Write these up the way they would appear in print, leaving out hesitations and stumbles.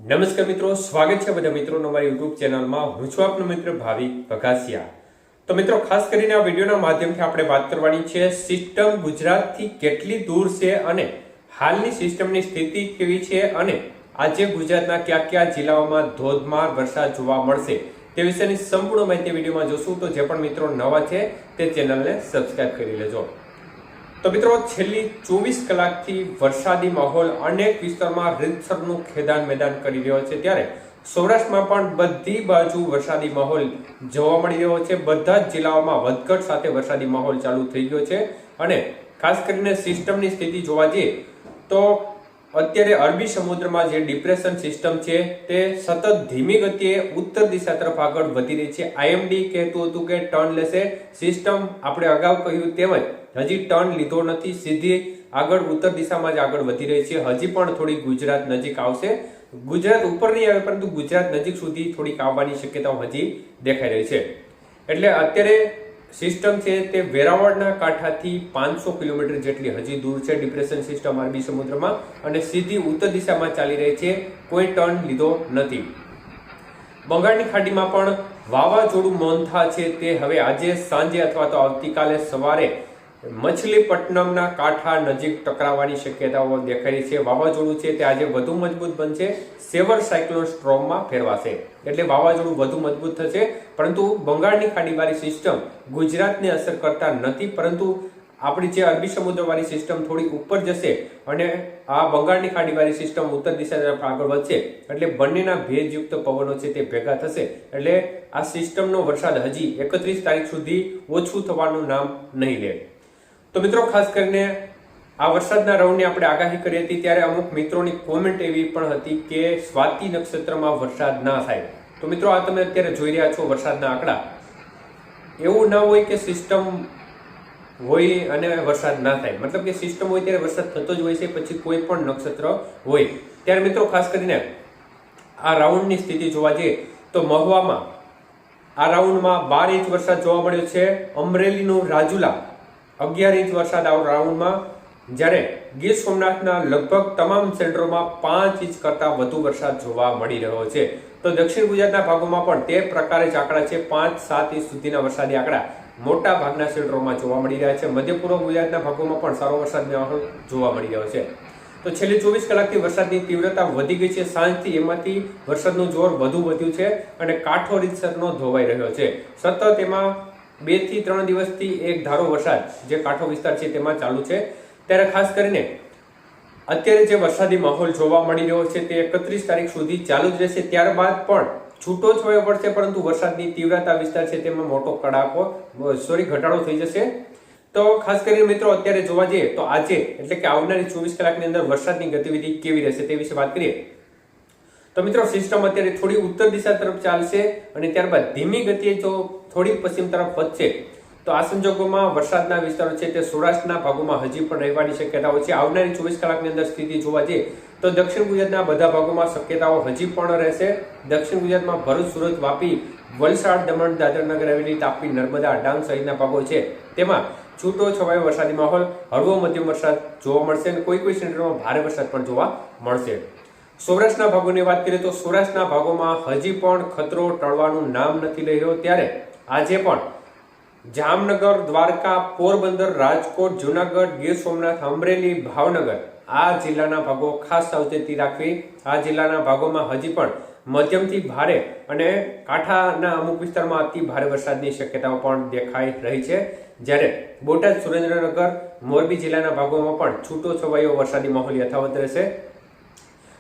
નમસ્કાર મિત્રો, સ્વાગત છે બધા મિત્રોનો અમારી યુટ્યુબ ચેનલમાં. હું છું આપનો મિત્ર ભાવિક વઘાસિયા. તો મિત્રો, ખાસ કરીને આ વિડીયોના માધ્યમથી આપણે વાત કરવાની છે સિસ્ટમ ગુજરાતથી કેટલી દૂર છે અને હાલની સિસ્ટમની સ્થિતિ કેવી છે અને આજે ગુજરાતના કયા કયા જિલ્લાઓમાં ધોધમાર વરસાદ જોવા મળશે તે વિશેની સંપૂર્ણ માહિતી વિડીયોમાં જોશું. તો જે પણ મિત્રો નવા છે તે ચેનલને સબસ્ક્રાઇબ કરી લેજો. તો મિત્રો, છેલ્લી 24 કલાકથી વરસાદી માહોલ અનેક વિસ્તારમાં રીતસરનું ખેદાન મેદાન કરી રહ્યો છે, ત્યારે સૌરાષ્ટ્રમાં પણ બધી બાજુ વરસાદી માહોલ જોવા મળી રહ્યો છે. બધા જ જિલ્લાઓમાં વધઘટ સાથે વરસાદી માહોલ ચાલુ થઈ ગયો છે અને ખાસ કરીને સિસ્ટમની સ્થિતિ જોવા જઈએ તો અત્યારે અરબી સમુદ્રમાં જે ડિપ્રેશન સિસ્ટમ છે તે સતત ધીમી ગતિએ ઉત્તર દિશા તરફ આગળ વધી રહી છે. આઈએમડી કહેતું હતું કે ટર્ન લેશે. સિસ્ટમ આપણે અગાઉ કહ્યું તેમજ હજી ટર્ન લીધો નથી, સીધી આગળ ઉત્તર દિશામાં જ આગળ વધી રહી છે. હજી પણ થોડી ગુજરાત નજીક આવશે. ગુજરાત ઉપર નહીં આવે પરંતુ ગુજરાત નજીક સુધી થોડીક આવવાની શક્યતાઓ હજી દેખાઈ રહી છે. એટલે અત્યારે સિસ્ટમ છે તે વેરાવળના કાંઠાથી 500 કિલોમીટર જેટલી હજી દૂર છે. ડિપ્રેશન સિસ્ટમ અરબી સમુદ્રમાં અને સીધી ઉત્તર દિશામાં ચાલી રહી છે, કોઈ ટર્ન લીધો નથી. બંગાળની ખાડીમાં પણ વાવાઝોડું મોન્થા છે તે હવે આજે સાંજે અથવા તો આવતીકાલે સવારે મછલીપટ્ટનમના કાંઠા નજીક ટકરાવવાની શક્યતાઓ દેખાઈ છે. વાવાઝોડું છે તે આજે વધુ મજબૂત બનશે, સેવર સાયક્લોન સ્ટ્રોમમાં ફેરવાશે એટલે વાવાઝોડું વધુ મજબૂત થશે. પરંતુ બંગાળની ખાડીવાળી સિસ્ટમ ગુજરાતને અસર કરતા નથી, પરંતુ આપણી જે અરબી સમુદ્રવાળી સિસ્ટમ થોડી ઉપર જશે અને આ બંગાળની ખાડીવાળી સિસ્ટમ ઉત્તર દિશા તરફ આગળ વધશે એટલે બંનેના ભેજયુક્ત પવનો છે તે ભેગા થશે એટલે આ સિસ્ટમનો વરસાદ હજી 31 તારીખ સુધી ઓછું થવાનું નામ નહીં લે. તો મિત્રો, ખાસ કરીને આ વરસાદના રાઉન્ડની આપણે આગાહી કરી હતી ત્યારે અમુક મિત્રોની કોમેન્ટ એવી પણ હતી કે સ્વાતિ નક્ષત્રમાં વરસાદ ના થાય. તો મિત્રો, આ તમે અત્યારે જોઈ રહ્યા છો વરસાદના આંકડા. એવું ના હોય કે સિસ્ટમ હોય અને વરસાદ ના થાય, મતલબ કે સિસ્ટમ હોય ત્યારે વરસાદ થતો જ હોય છે, પછી કોઈ પણ નક્ષત્ર હોય ત્યારે મિત્રો ખાસ કરીને આ રાઉન્ડની સ્થિતિ જોવા જઈએ તો મહુવામાં આ રાઉન્ડમાં 12 ઇંચ વરસાદ જોવા મળ્યો છે. અમરેલીનું રાજુલા 11 ઇંચ વરસાદ આ રાઉન્ડમાં, જ્યારે ગીર સોમનાથના લગભગ તમામ સેન્ટરોમાં 5 ઇંચ કરતાં વધુ વરસાદ જોવા મળી રહ્યો છે. તો દક્ષિણ ગુજરાતના ભાગોમાં પણ તે પ્રકારે જ આંકડા છે. 5-7 ઇંચ સુધીના વરસાદી આંકડા મોટા ભાગના સેન્ટરોમાં જોવા મળી રહ્યા છે. મધ્ય પૂર્વ ગુજરાતના ભાગોમાં પણ સારો વરસાદનો માહોલ જોવા મળી રહ્યો છે. તો છેલ્લી 24 કલાકથી વરસાદની તીવ્રતા વધી ગઈ છે. સાંજથી એમાંથી વરસાદનું જોર વધુ વધ્યું છે અને કાંઠો રીતસરનો ધોવાઈ રહ્યો છે. સતત એમાં 2 થી 3 દિવસથી એક ધારો વરસાદ જે કાંઠો વિસ્તાર છે તેમાં ચાલુ છે. ત્યારે ખાસ કરીને અત્યારે જે વરસાદી માહોલ જોવા મળી રહ્યો છે તે 31 તારીખ સુધી ચાલુ જ રહેશે. ત્યારબાદ પણ છૂટો છવાયો પડશે, પરંતુ વરસાદની તીવ્રતા વિસ્તાર છે તેમાં મોટો ઘટાડો થઈ જશે. તો ખાસ કરીને મિત્રો અત્યારે જોવા જઈએ તો આજે એટલે કે આવનારી 24 કલાકની અંદર વરસાદની ગતિવિધિ કેવી રહેશે તે વિશે વાત કરીએ તો મિત્રો, સિસ્ટમ અત્યારે થોડી ઉત્તર દિશા તરફ ચાલશે અને ત્યારબાદ ધીમી ગતિએ જો થોડી પશ્ચિમ તરફ વધશે તો આ સંજોગોમાં વરસાદના વિસ્તારો છે તે સૌરાષ્ટ્રના ભાગોમાં હજી પણ રહેવાની શક્યતાઓ છે. આવનારી 24 કલાકની અંદર સ્થિતિ જોવા જઈએ તો દક્ષિણ ગુજરાતના બધા ભાગોમાં શક્યતાઓ હજી પણ રહેશે. દક્ષિણ ગુજરાતમાં ભરૂચ, સુરત, વાપી, વલસાડ, દમણ, દાદરા નગર હવેલી, તાપી, નર્મદા, ડાંગ સહિતના ભાગો છે તેમાં છૂટો છવાયો વરસાદી માહોલ, હળવો મધ્યમ વરસાદ જોવા મળશે અને કોઈ સેન્ટરમાં ભારે વરસાદ પણ જોવા મળશે. સૌરાષ્ટ્રના ભાગોની વાત કરીએ તો સૌરાષ્ટ્રના ભાગોમાં હજી પણ ખતરો ટળવાનું નામ નથી લઈ રહ્યો. ત્યારે આજે પણ જામનગર, દ્વારકા, પોરબંદર, રાજકોટ, જુનાગઢ, ગીર સોમનાથ, અમરેલી, ભાવનગર આ જિલ્લાના ભાગો ખાસ સાવચેતી રાખવી. આ જિલ્લાના ભાગોમાં હજી પણ મધ્યમથી ભારે અને કાંઠાના અમુક વિસ્તારમાં અતિ ભારે વરસાદની શક્યતાઓ પણ દેખાઈ રહી છે. જ્યારે બોટાદ, સુરેન્દ્રનગર, મોરબી જિલ્લાના ભાગોમાં પણ છૂટો છવાયો વરસાદી માહોલ યથાવત રહેશે.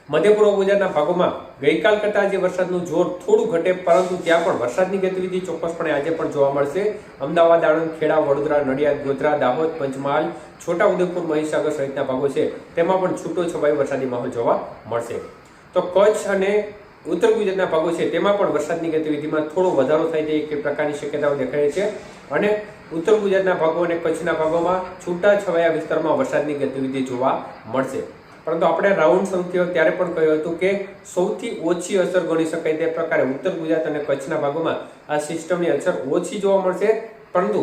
મધ્ય પૂર્વ ગુજરાતના ભાગોમાં ગઈકાલ કરતાં આજે વરસાદનું જોર થોડું ઘટે, પરંતુ ત્યાં પણ વરસાદની ગતિવિધિ ચોક્કસપણે આજે પણ જોવા મળશે. અમદાવાદ, આણંદ, ખેડા, વડોદરા, નડિયાદ, ગોધરા, દાહોદ, પંચમહાલ, છોટાઉદેપુર, મહીસાગર સહિતના ભાગો છે તેમાં પણ છૂટો છવાયો વરસાદી માહોલ જોવા મળશે. તો કચ્છ અને ઉત્તર ગુજરાતના ભાગો છે તેમાં પણ વરસાદની ગતિવિધિમાં થોડો વધારો થાય તે પ્રકારની શક્યતાઓ દેખાય છે અને ઉત્તર ગુજરાતના ભાગો અને કચ્છના ભાગોમાં છૂટા છવાયા વિસ્તારમાં વરસાદની ગતિવિધિ જોવા મળશે. પરંતુ આપણે રાઉન્ડ શરૂ થયો ત્યારે પણ કહ્યું હતું કે સૌથી ઓછી અસર ગણી શકાય તે પ્રકારે ઉત્તર ગુજરાત અને કચ્છના ભાગોમાં આ સિસ્ટમની અસર ઓછી જોવા મળશે, પરંતુ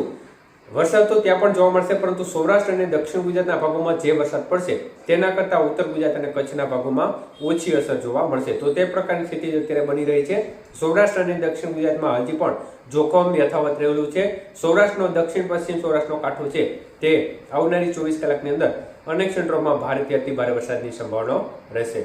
વરસાદ તો ત્યાં પણ જોવા મળશે, પરંતુ સૌરાષ્ટ્ર અને દક્ષિણ ગુજરાતના ભાગોમાં જે વરસાદ પડશે તેના કરતાં ઉત્તર ગુજરાત અને કચ્છના ભાગોમાં ઓછી અસર જોવા મળશે. તો તે પ્રકારની સ્થિતિ અત્યારે બની રહી છે. સૌરાષ્ટ્ર અને દક્ષિણ ગુજરાતમાં હજી પણ જોખમ યથાવત રહેલું છે. સૌરાષ્ટ્રનો દક્ષિણ પશ્ચિમ સૌરાષ્ટ્રનો કાંઠો છે તે આવનારી 24 કલાકની અંદર અનેક ક્ષેત્રોમાં ભારેથી અતિ ભારે વરસાદની સંભાવના રહેશે.